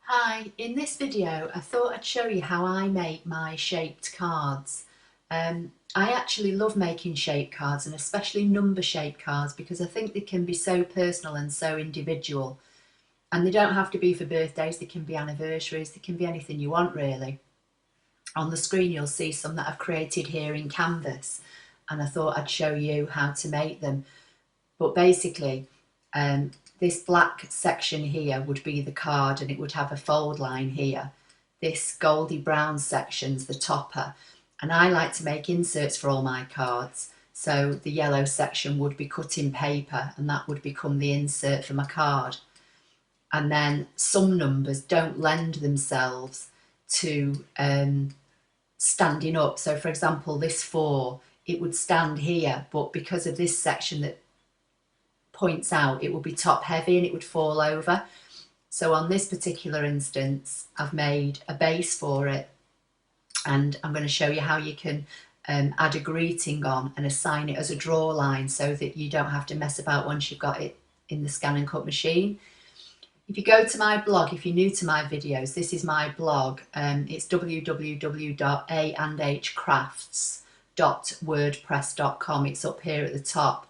Hi, in this video I thought I'd show you how I make my shaped cards. I actually love making shaped cards, and especially number shaped cards, because I think they can be so personal and so individual, and they don't have to be for birthdays, they can be anniversaries, they can be anything you want really. On the screen you'll see some that I've created here in Canvas, and I thought I'd show you how to make them. But basically, this black section here would be the card, and it would have a fold line here. This goldy brown section's the topper, and I like to make inserts for all my cards. So the yellow section would be cut in paper, and that would become the insert for my card. And then some numbers don't lend themselves to standing up. So for example, this 4, it would stand here, but because of this section that points out, it will be top heavy and it would fall over. So on this particular instance, I've made a base for it, and I'm going to show you how you can add a greeting on and assign it as a draw line so that you don't have to mess about once you've got it in the ScanNCut machine. If you go to my blog, if you're new to my videos, this is my blog. It's www.andhcrafts.wordpress.com. It's up here at the top.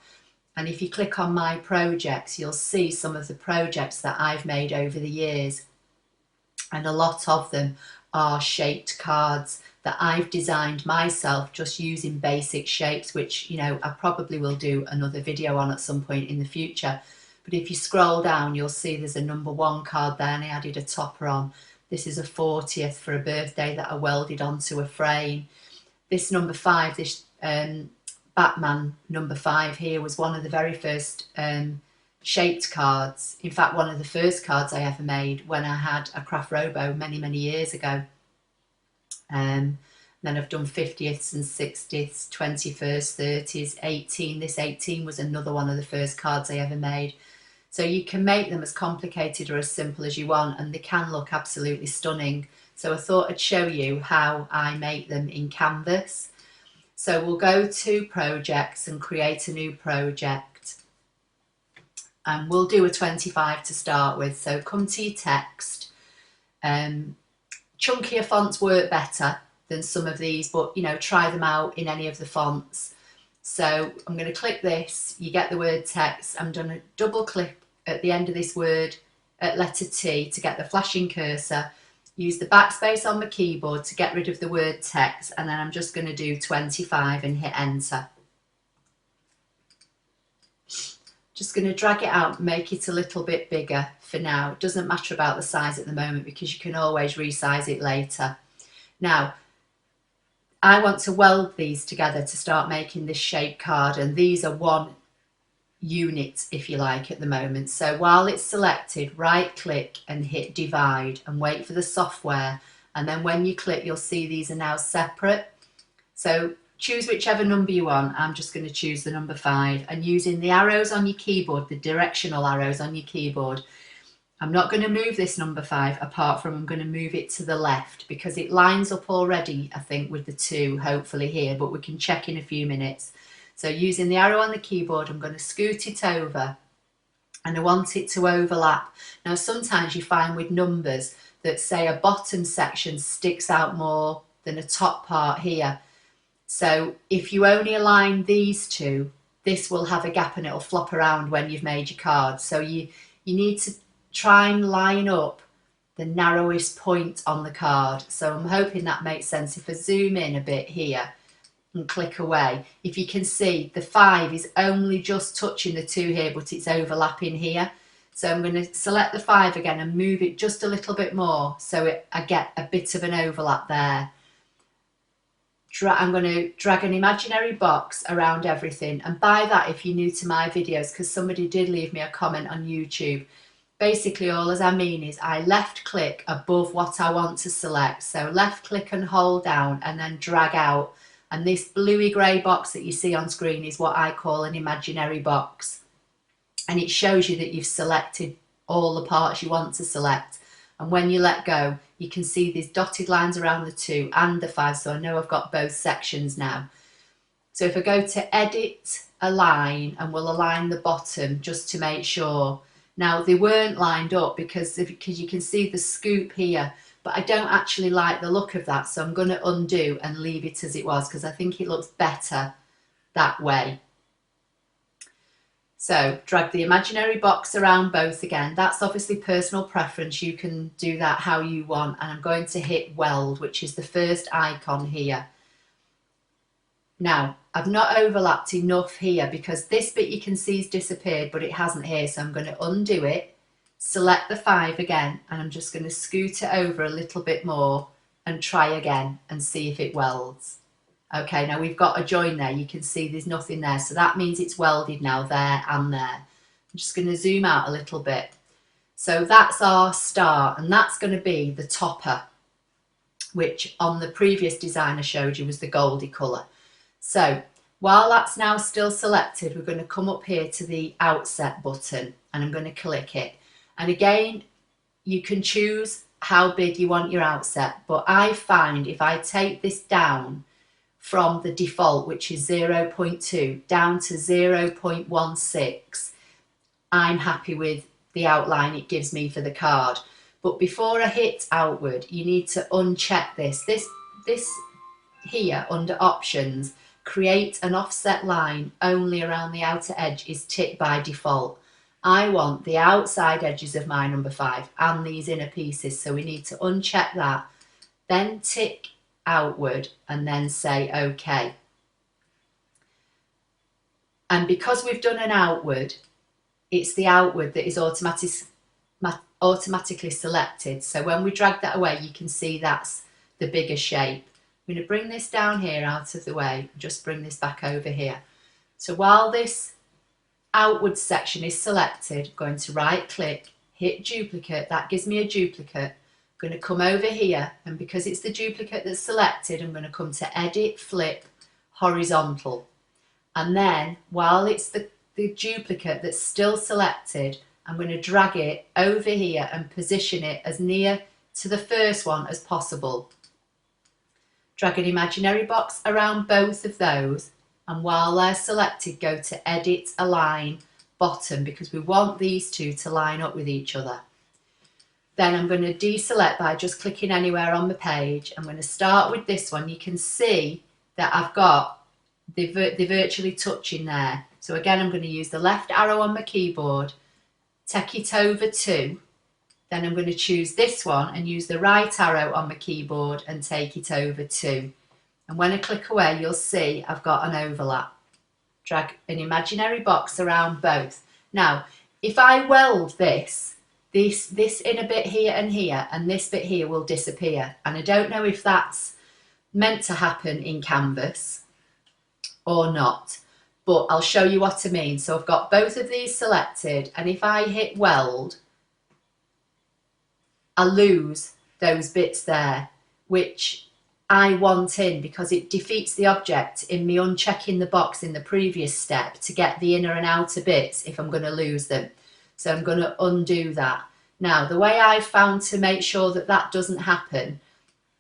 And if you click on my projects, you'll see some of the projects that I've made over the years. And a lot of them are shaped cards that I've designed myself just using basic shapes, which, you know, I probably will do another video on at some point in the future. But if you scroll down, you'll see there's a number 1 card there, and I added a topper on. This is a 40th for a birthday that I welded onto a frame. This number 5, this Batman number 5 here, was one of the very first shaped cards. In fact, one of the first cards I ever made when I had a craft robo many years ago. Then I've done 50ths and 60ths, 21st, 30s, 18. This 18 was another one of the first cards I ever made. So you can make them as complicated or as simple as you want, and they can look absolutely stunning. So I thought I'd show you how I make them in Canvas. So we'll go to projects and create a new project, and we'll do a 25 to start with. So come to your text. Chunkier fonts work better than some of these, but you know, try them out in any of the fonts. So I'm going to click this, you get the word text. I'm going to double click at the end of this word at letter T to get the flashing cursor. Use the backspace on my keyboard to get rid of the word text, and then I'm just going to do 25 and hit enter. Just going to drag it out, make it a little bit bigger for now. It doesn't matter about the size at the moment because you can always resize it later. Now, I want to weld these together to start making this shape card, and these are one unit, if you like, at the moment. So while it's selected, right click and hit divide and wait for the software, and then when you click, you'll see these are now separate. So choose whichever number you want. I'm just going to choose the number 5, and using the arrows on your keyboard, the directional arrows on your keyboard, I'm not going to move this number 5 apart from I'm going to move it to the left because it lines up already, I think, with the 2 hopefully here, but we can check in a few minutes. So using the arrow on the keyboard, I'm going to scoot it over, and I want it to overlap. Now sometimes you find with numbers that, say, a bottom section sticks out more than a top part here. So if you only align these two, this will have a gap and it'll flop around when you've made your card. So you need to try and line up the narrowest point on the card. So I'm hoping that makes sense. If I zoom in a bit here and click away, if you can see the 5 is only just touching the 2 here, but it's overlapping here. So I'm going to select the 5 again and move it just a little bit more so I get a bit of an overlap there. I'm going to drag an imaginary box around everything, and by that, if you're new to my videos, because somebody did leave me a comment on YouTube, basically all as I mean is I left click above what I want to select. So left click and hold down and then drag out, and this bluey grey box that you see on screen is what I call an imaginary box, and it shows you that you've selected all the parts you want to select. And when you let go, you can see these dotted lines around the 2 and the 5, so I know I've got both sections now. So if I go to edit, align, and we'll align the bottom just to make sure, Now they weren't lined up because you can see the scoop here, but I don't actually like the look of that, so I'm going to undo and leave it as it was because I think it looks better that way. So drag the imaginary box around both again. That's obviously personal preference. You can do that how you want. And I'm going to hit weld, which is the first icon here. Now, I've not overlapped enough here because this bit you can see has disappeared, but it hasn't here. So I'm going to undo it, select the 5 again, and I'm just going to scoot it over a little bit more and try again and see if it welds. Okay, now we've got a join there. You can see there's nothing there. So that means it's welded now there and there. I'm just going to zoom out a little bit. So that's our star, and that's going to be the topper, which on the previous design I showed you was the goldy colour. So while that's now still selected, we're going to come up here to the outset button and I'm going to click it. And again, you can choose how big you want your outset, but I find if I take this down from the default, which is 0.2 down to 0.16, I'm happy with the outline it gives me for the card. But before I hit outward, you need to uncheck this. This here under options, create an offset line only around the outer edge is ticked by default. I want the outside edges of my number 5 and these inner pieces, so we need to uncheck that, then tick outward and then say OK. And because we've done an outward, it's the outward that is automatically selected. So when we drag that away, you can see that's the bigger shape. I'm going to bring this down here out of the way, just bring this back over here. So while this outward section is selected, I'm going to right click, hit duplicate, that gives me a duplicate. I'm going to come over here, and because it's the duplicate that's selected, I'm going to come to edit, flip, horizontal. And then while it's the duplicate that's still selected, I'm going to drag it over here and position it as near to the first one as possible. Drag an imaginary box around both of those, and while they're selected, go to edit, align, bottom, because we want these two to line up with each other. Then I'm going to deselect by just clicking anywhere on the page. I'm going to start with this one. You can see that I've got the virtually touching there. So again, I'm going to use the left arrow on my keyboard, take it over 2. Then I'm going to choose this one and use the right arrow on my keyboard and take it over 2. And when I click away, you'll see I've got an overlap. Drag an imaginary box around both. Now, if I weld this inner bit here and this bit here will disappear. And I don't know if that's meant to happen in Canvas or not, but I'll show you what I mean. So I've got both of these selected, and if I hit weld, I lose those bits there, which I want in because it defeats the object in me unchecking the box in the previous step to get the inner and outer bits if I'm going to lose them. So I'm going to undo that. Now, the way I've found to make sure that that doesn't happen,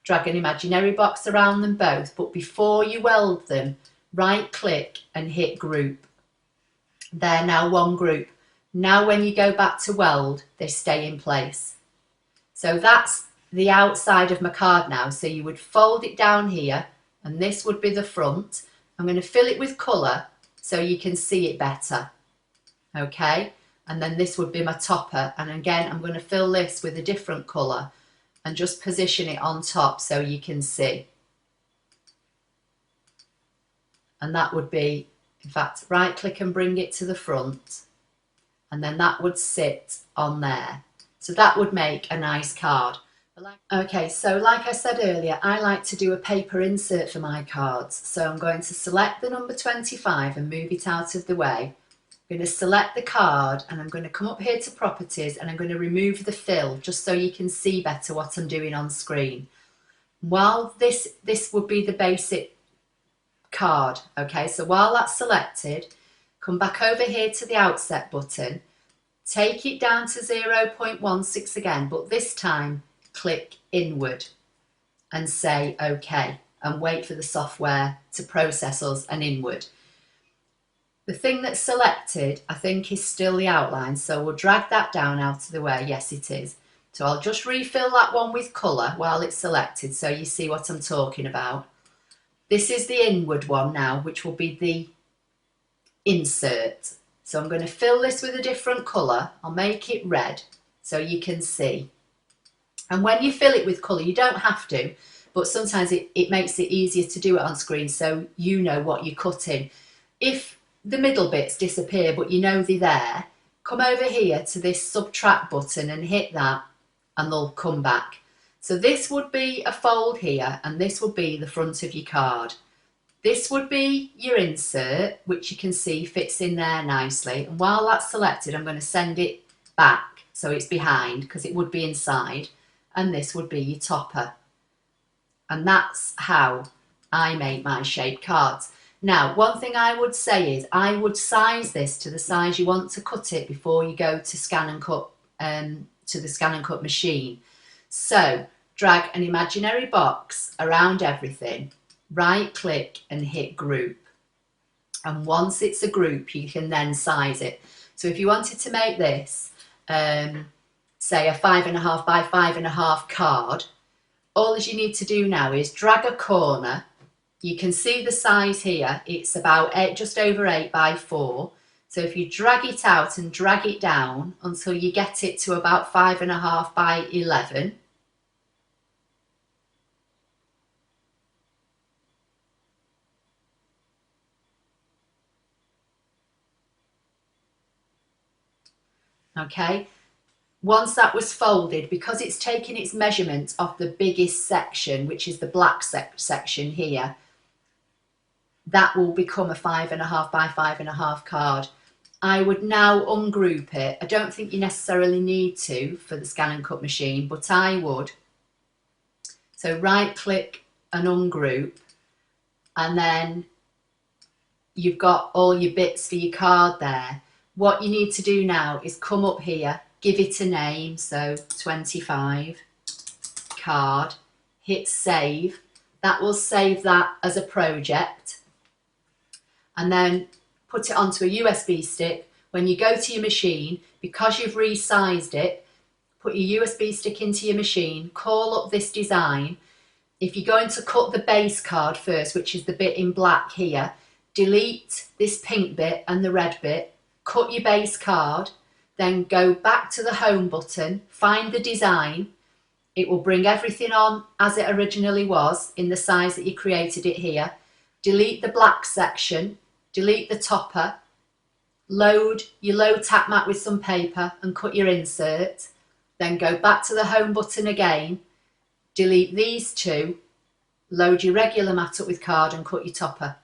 drag an imaginary box around them both, but before you weld them, right click and hit group. They're now one group. Now when you go back to weld, they stay in place. So that's the outside of my card now. So you would fold it down here, and this would be the front. I'm going to fill it with colour so you can see it better. Okay, and then this would be my topper. And again, I'm going to fill this with a different colour and just position it on top so you can see. And that would be, in fact, right click and bring it to the front. And then that would sit on there. So that would make a nice card. Okay, so like I said earlier, I like to do a paper insert for my cards. So I'm going to select the number 25 and move it out of the way. I'm going to select the card and I'm going to come up here to properties and I'm going to remove the fill just so you can see better what I'm doing on screen. While this would be the basic card, okay, so while that's selected, come back over here to the outset button, take it down to 0.16 again, but this time click inward and say OK and wait for the software to process us an inward. The thing that's selected, I think, is still the outline, so we'll drag that down out of the way. Yes, it is. So I'll just refill that one with colour while it's selected so you see what I'm talking about. This is the inward one now, which will be the insert. So I'm going to fill this with a different colour. I'll make it red so you can see. And when you fill it with colour, you don't have to, but sometimes it makes it easier to do it on screen so you know what you're cutting. If the middle bits disappear but you know they're there, come over here to this subtract button and hit that and they'll come back. So this would be a fold here and this would be the front of your card. This would be your insert, which you can see fits in there nicely. And while that's selected, I'm going to send it back so it's behind because it would be inside. And this would be your topper. And that's how I make my shaped cards. Now, one thing I would say is I would size this to the size you want to cut it before you go to ScanNCut, to the ScanNCut machine. So drag an imaginary box around everything, right click and hit group. And once it's a group, you can then size it. So if you wanted to make this, say a 5.5 by 5.5 card, all you need to do now is drag a corner. You can see the size here, it's about just over 8 by 4. So if you drag it out and drag it down until you get it to about 5.5 by 11. Okay, once that was folded, because it's taking its measurement off the biggest section, which is the black section here, that will become a 5.5 by 5.5 card. I would now ungroup it. I don't think you necessarily need to for the ScanNCut machine, but I would. So right click and ungroup, and then you've got all your bits for your card there. What you need to do now is come up here, give it a name, so 25 card, hit save. That will save that as a project, and then put it onto a USB stick. When you go to your machine, because you've resized it, put your USB stick into your machine, call up this design. If you're going to cut the base card first, which is the bit in black here, delete this pink bit and the red bit, cut your base card, then go back to the home button, find the design. It will bring everything on as it originally was in the size that you created it here. Delete the black section, delete the topper, load your low tack mat with some paper and cut your insert, then go back to the home button again, delete these two, load your regular mat up with card and cut your topper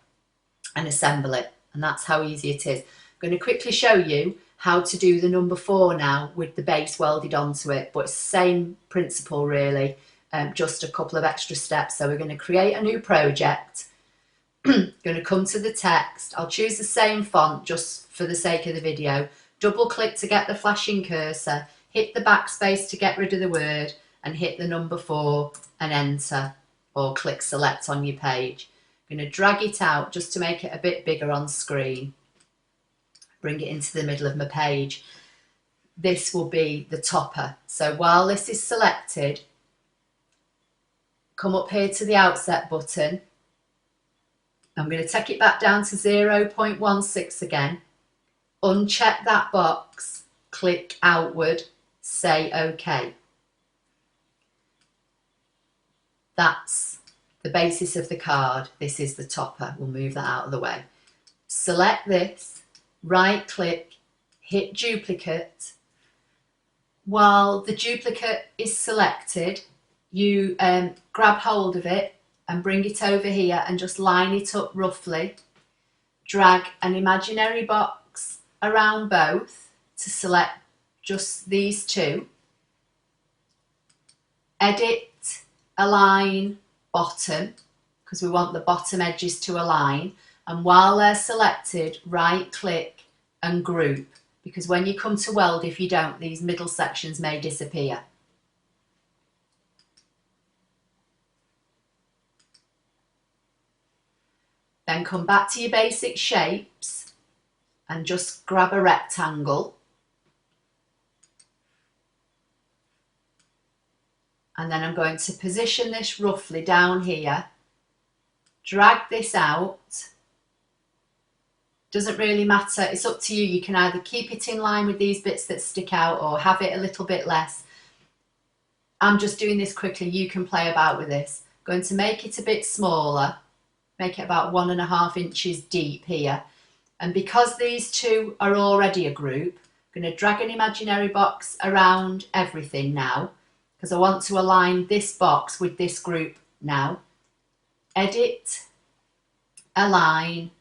and assemble it. And that's how easy it is. I'm going to quickly show you how to do the number 4 now with the base welded onto it, but it's the same principle really, just a couple of extra steps. So we're going to create a new project. Going to come to the text. I'll choose the same font just for the sake of the video. Double click to get the flashing cursor, hit the backspace to get rid of the word, and hit the number 4 and enter, or click select on your page. I'm going to drag it out just to make it a bit bigger on screen. Bring it into the middle of my page. This will be the topper. So while this is selected, come up here to the outset button. I'm going to take it back down to 0.16 again. Uncheck that box, click outward, say OK. That's the basis of the card. This is the topper. We'll move that out of the way. Select this, right click, hit duplicate. While the duplicate is selected, you grab hold of it and bring it over here and just line it up roughly. Drag an imaginary box around both to select just these two. Edit, align, bottom, because we want the bottom edges to align. And while they're selected, right click and group, because when you come to weld, if you don't, these middle sections may disappear. Then come back to your basic shapes and just grab a rectangle. And then I'm going to position this roughly down here, drag this out. Doesn't really matter, it's up to you. You can either keep it in line with these bits that stick out or have it a little bit less. I'm just doing this quickly, you can play about with this. Going to make it a bit smaller, make it about 1.5 inches deep here. And because these two are already a group, I'm going to drag an imaginary box around everything now, because I want to align this box with this group now. Edit, align,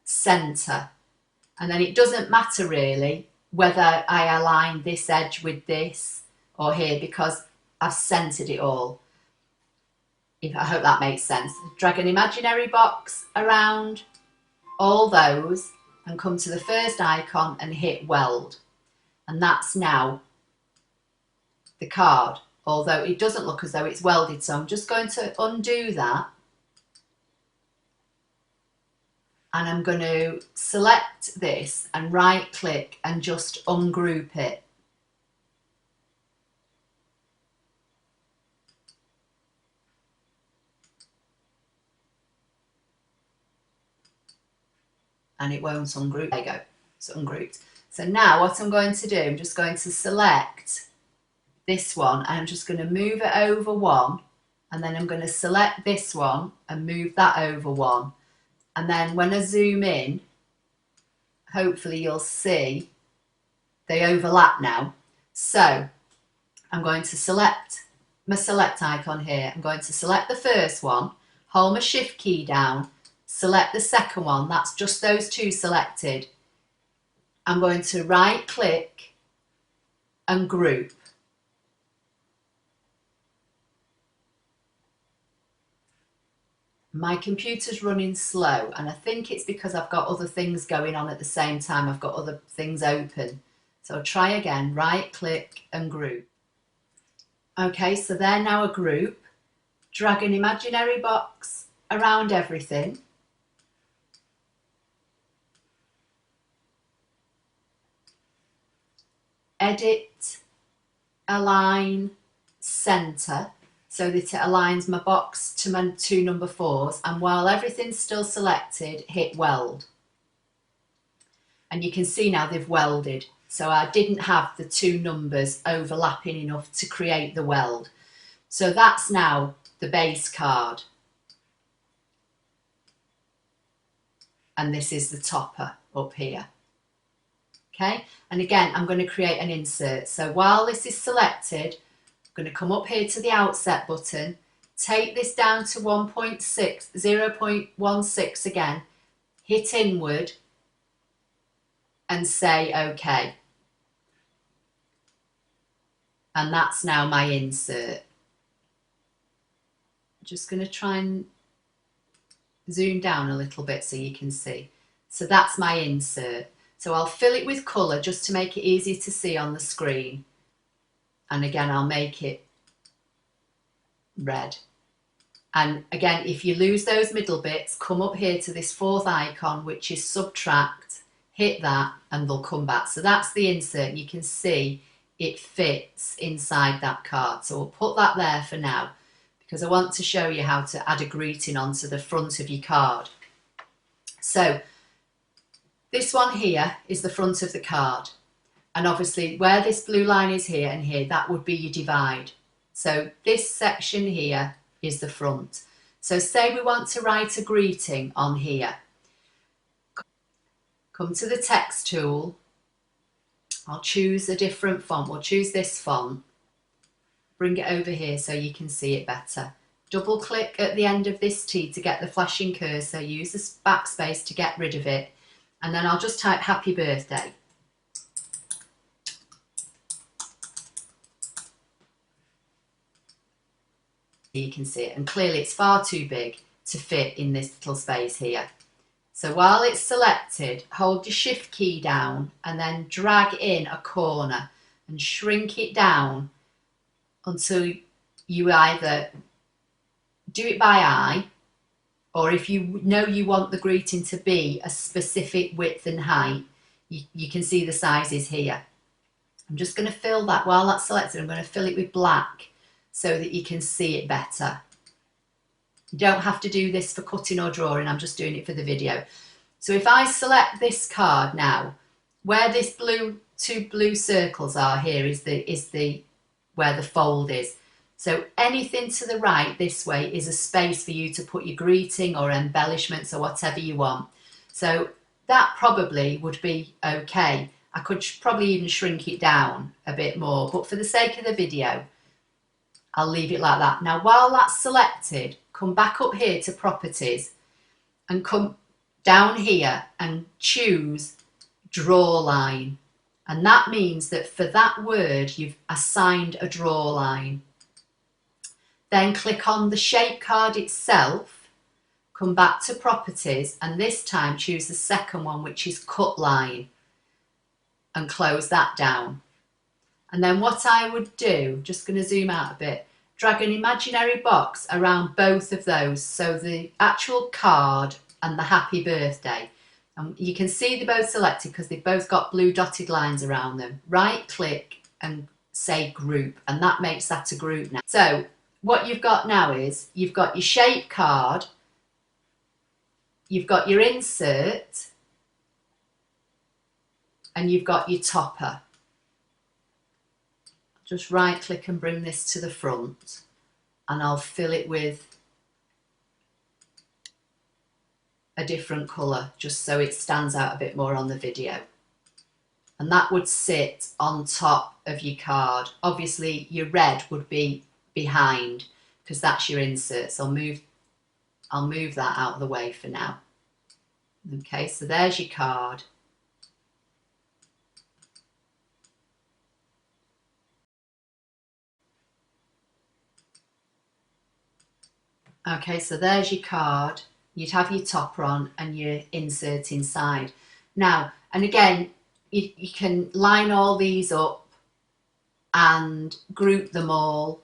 center. And then it doesn't matter really whether I align this edge with this or here, because I've centered it all. I hope that makes sense. Drag an imaginary box around all those and come to the first icon and hit weld. And that's now the card, although it doesn't look as though it's welded. So I'm just going to undo that. And I'm going to select this and right click and just ungroup it. And it won't ungroup. There you go, it's ungrouped. So now what I'm going to do, I'm just going to select this one and I'm just going to move it over one, and then I'm going to select this one and move that over one. And then when I zoom in, hopefully you'll see they overlap now. So I'm going to select my select icon here. I'm going to select the first one, hold my shift key down, select the second one, that's just those two selected. I'm going to right click and group. My computer's running slow and I think it's because I've got other things going on at the same time. I've got other things open. So I'll try again, right click and group. Okay, so they're now a group. Drag an imaginary box around everything. Edit, align, center, so that it aligns my box to my two number 4s, and while everything's still selected, hit weld. And you can see now they've welded, so I didn't have the two numbers overlapping enough to create the weld. So that's now the base card. And this is the topper up here. Okay, and again, I'm going to create an insert. So while this is selected, I'm going to come up here to the outset button, take this down to 0.16 again, hit inward and say OK. And that's now my insert. I'm just going to try and zoom down a little bit so you can see. So that's my insert. So I'll fill it with colour just to make it easy to see on the screen. And again, I'll make it red. And again, if you lose those middle bits, come up here to this 4th icon, which is subtract, hit that, and they'll come back. So that's the insert. You can see it fits inside that card. So we'll put that there for now, because I want to show you how to add a greeting onto the front of your card. So this one here is the front of the card, and obviously where this blue line is here and here, that would be your divide. So this section here is the front. So say we want to write a greeting on here. Come to the text tool. I'll choose a different font. We'll choose this font. Bring it over here so you can see it better. Double click at the end of this T to get the flashing cursor. Use the backspace to get rid of it. And then I'll just type happy birthday. You can see it, and clearly it's far too big to fit in this little space here. So while it's selected, hold your shift key down and then drag in a corner and shrink it down until you either do it by eye, or if you know you want the greeting to be a specific width and height, you can see the sizes here. I'm just going to fill that, while that's selected, I'm going to fill it with black so that you can see it better. You don't have to do this for cutting or drawing, I'm just doing it for the video. So if I select this card now, where this two blue circles are here is where the fold is. So anything to the right this way is a space for you to put your greeting or embellishments or whatever you want. So that probably would be okay. I could probably even shrink it down a bit more, but for the sake of the video, I'll leave it like that. Now, while that's selected, come back up here to properties and come down here and choose draw line. And that means that for that word, you've assigned a draw line. Then click on the shape card itself, come back to properties, and this time choose the second one, which is cut line, and close that down. And then what I would do, just going to zoom out a bit, drag an imaginary box around both of those, so the actual card and the happy birthday. And you can see they're both selected because they've both got blue dotted lines around them. Right click and say group, and that makes that a group now. So what you've got now is you've got your shape card, you've got your insert, and you've got your topper. Just right click and bring this to the front, and I'll fill it with a different colour just so it stands out a bit more on the video. And that would sit on top of your card. Obviously your red would be behind because that's your insert, so I'll move that out of the way for now. Okay, so there's your card. Okay, so there's your card. You'd have your topper on and your insert inside. Now, and again, you can line all these up and group them all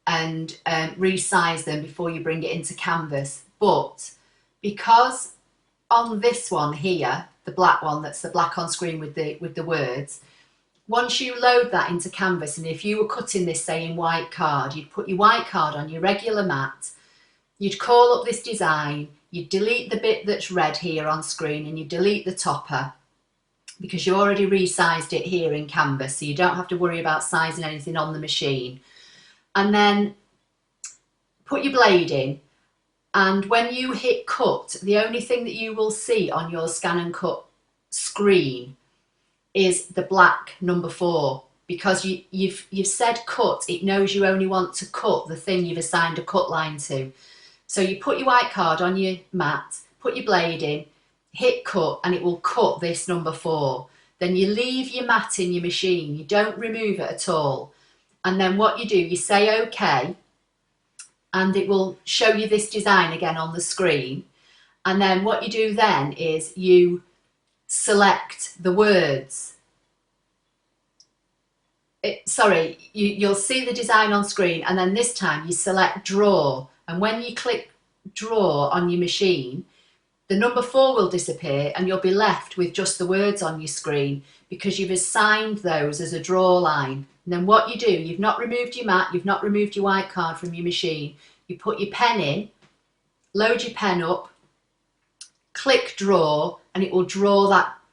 and resize them before you bring it into Canvas. But because on this one here, the black one, that's the black on screen with the words, once you load that into Canvas, and if you were cutting this, say, in white card, you'd put your white card on your regular mat, you'd call up this design, you'd delete the bit that's red here on screen, and you delete the topper because you already resized it here in Canvas, so you don't have to worry about sizing anything on the machine. And then put your blade in, and when you hit cut, the only thing that you will see on your ScanNCut screen is the black number 4, because you've said cut. It knows you only want to cut the thing you've assigned a cut line to. So you put your white card on your mat, put your blade in, hit cut, and it will cut this number 4. Then you leave your mat in your machine, you don't remove it at all. And then what you do, you say OK, and it will show you this design again on the screen. And then what you do then is you select the words. You'll see the design on screen, and then this time you select draw, and when you click draw on your machine, the number 4 will disappear and you'll be left with just the words on your screen because you've assigned those as a draw line. And then what you do, you've not removed your mat, you've not removed your white card from your machine, you put your pen in, load your pen up, click draw, and it will draw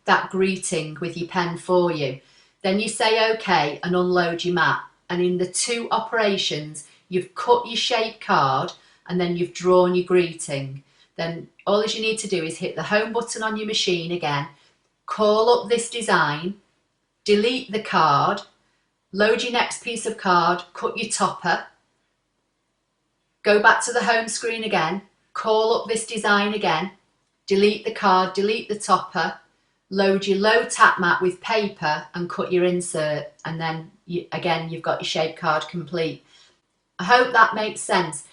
that greeting with your pen for you. Then you say OK and unload your mat, and in the 2 operations you've cut your shape card and then you've drawn your greeting. Then all you need to do is hit the home button on your machine again, call up this design, delete the card, load your next piece of card, cut your topper, go back to the home screen again, call up this design again, delete the card, delete the topper, load your low tap mat with paper and cut your insert, and then you've got your shape card complete. I hope that makes sense.